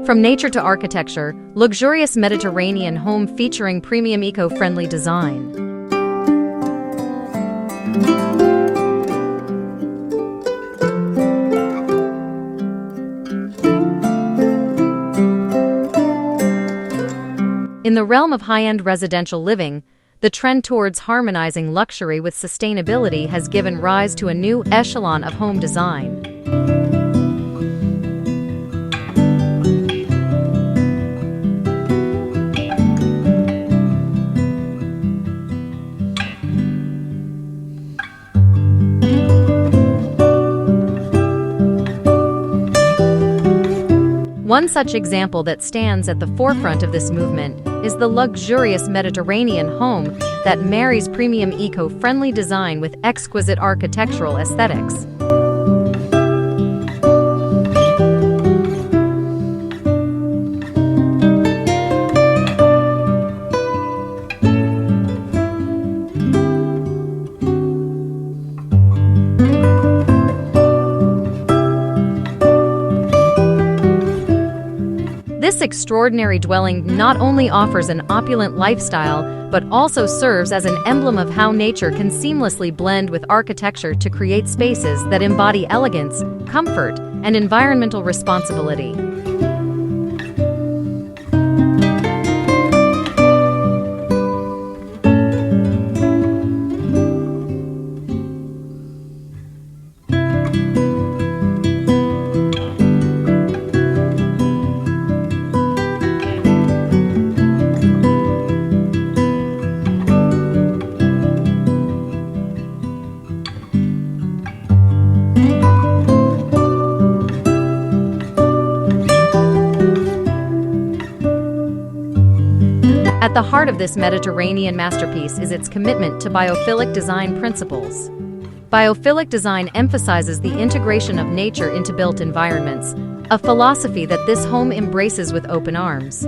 From nature to architecture, luxurious Mediterranean home featuring premium eco-friendly design. In the realm of high-end residential living, the trend towards harmonizing luxury with sustainability has given rise to a new echelon of home design. One such example that stands at the forefront of this movement is the luxurious Mediterranean home that marries premium eco-friendly design with exquisite architectural aesthetics. This extraordinary dwelling not only offers an opulent lifestyle, but also serves as an emblem of how nature can seamlessly blend with architecture to create spaces that embody elegance, comfort, and environmental responsibility. At the heart of this Mediterranean masterpiece is its commitment to biophilic design principles. Biophilic design emphasizes the integration of nature into built environments, a philosophy that this home embraces with open arms.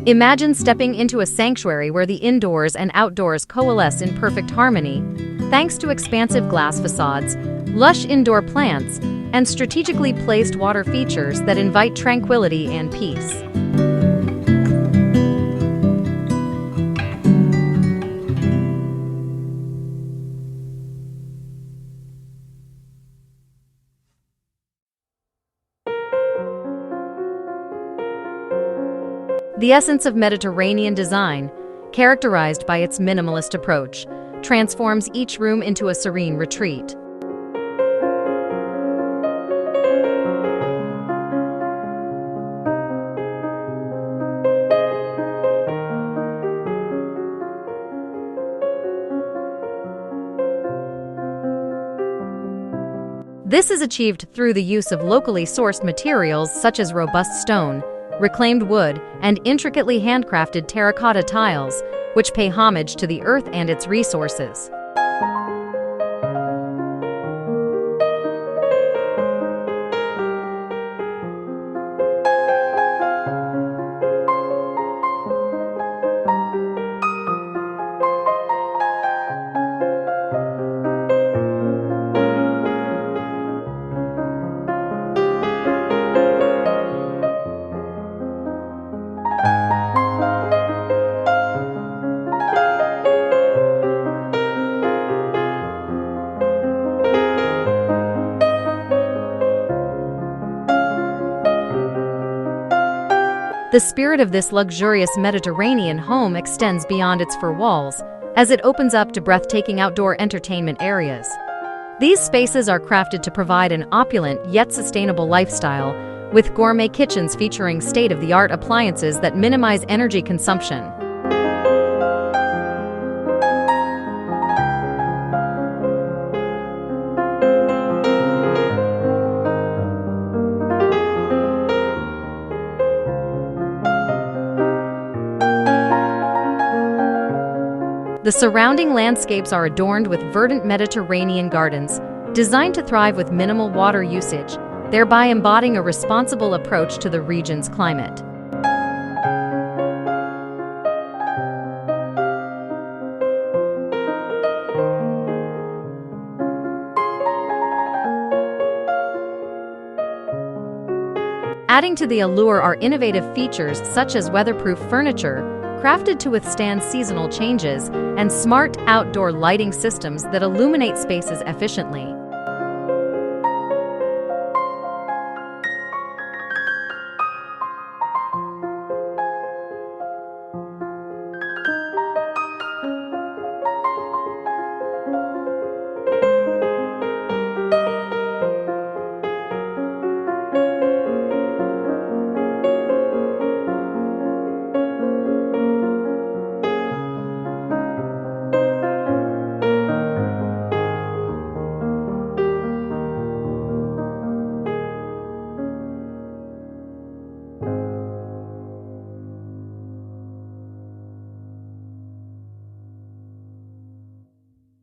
Imagine stepping into a sanctuary where the indoors and outdoors coalesce in perfect harmony, thanks to expansive glass facades, lush indoor plants, and strategically placed water features that invite tranquility and peace. The essence of Mediterranean design, characterized by its minimalist approach, transforms each room into a serene retreat. This is achieved through the use of locally sourced materials such as robust stone, reclaimed wood, and intricately handcrafted terracotta tiles, which pay homage to the earth and its resources. The spirit of this luxurious Mediterranean home extends beyond its four walls, as it opens up to breathtaking outdoor entertainment areas. These spaces are crafted to provide an opulent yet sustainable lifestyle, with gourmet kitchens featuring state-of-the-art appliances that minimize energy consumption. The surrounding landscapes are adorned with verdant Mediterranean gardens, designed to thrive with minimal water usage, thereby embodying a responsible approach to the region's climate. Adding to the allure are innovative features such as weatherproof furniture, crafted to withstand seasonal changes, and smart outdoor lighting systems that illuminate spaces efficiently.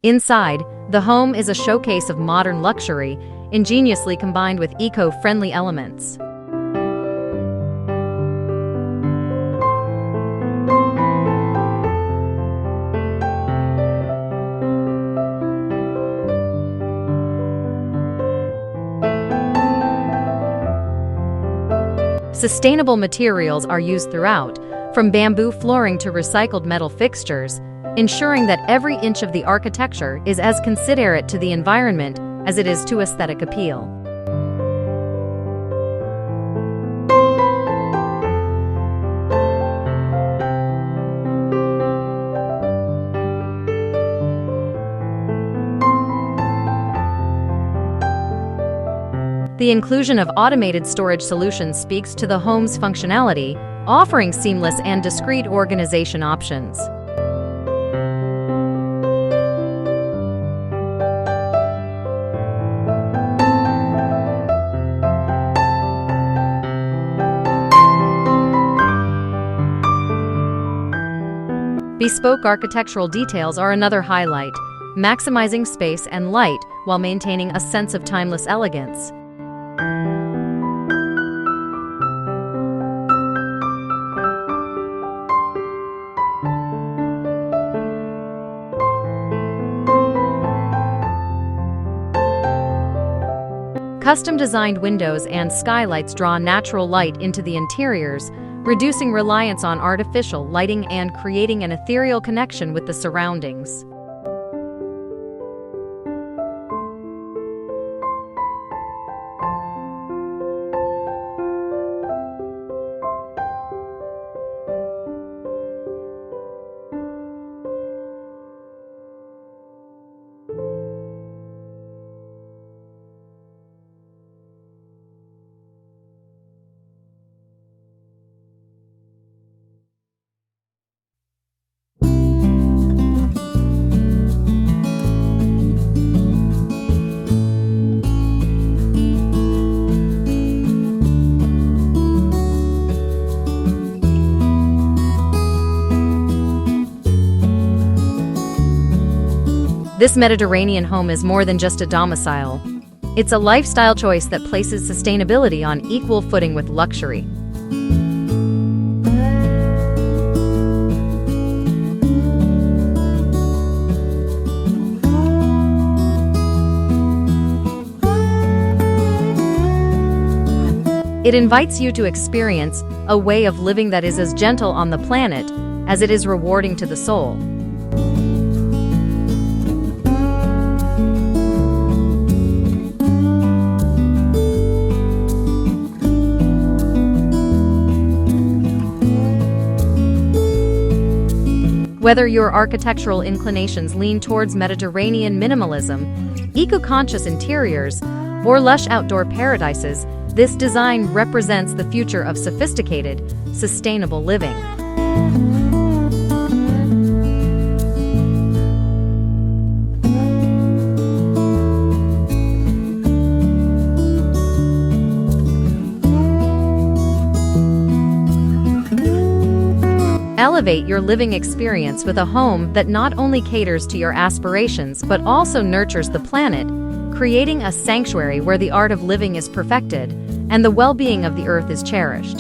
Inside, the home is a showcase of modern luxury, ingeniously combined with eco-friendly elements. Sustainable materials are used throughout, from bamboo flooring to recycled metal fixtures, ensuring that every inch of the architecture is as considerate to the environment as it is to aesthetic appeal. The inclusion of automated storage solutions speaks to the home's functionality, offering seamless and discreet organization options. Bespoke architectural details are another highlight, maximizing space and light while maintaining a sense of timeless elegance. Custom-designed windows and skylights draw natural light into the interiors, reducing reliance on artificial lighting and creating an ethereal connection with the surroundings. This Mediterranean home is more than just a domicile. It's a lifestyle choice that places sustainability on equal footing with luxury. It invites you to experience a way of living that is as gentle on the planet as it is rewarding to the soul. Whether your architectural inclinations lean towards Mediterranean minimalism, eco-conscious interiors, or lush outdoor paradises, this design represents the future of sophisticated, sustainable living. Elevate your living experience with a home that not only caters to your aspirations but also nurtures the planet, creating a sanctuary where the art of living is perfected and the well-being of the earth is cherished.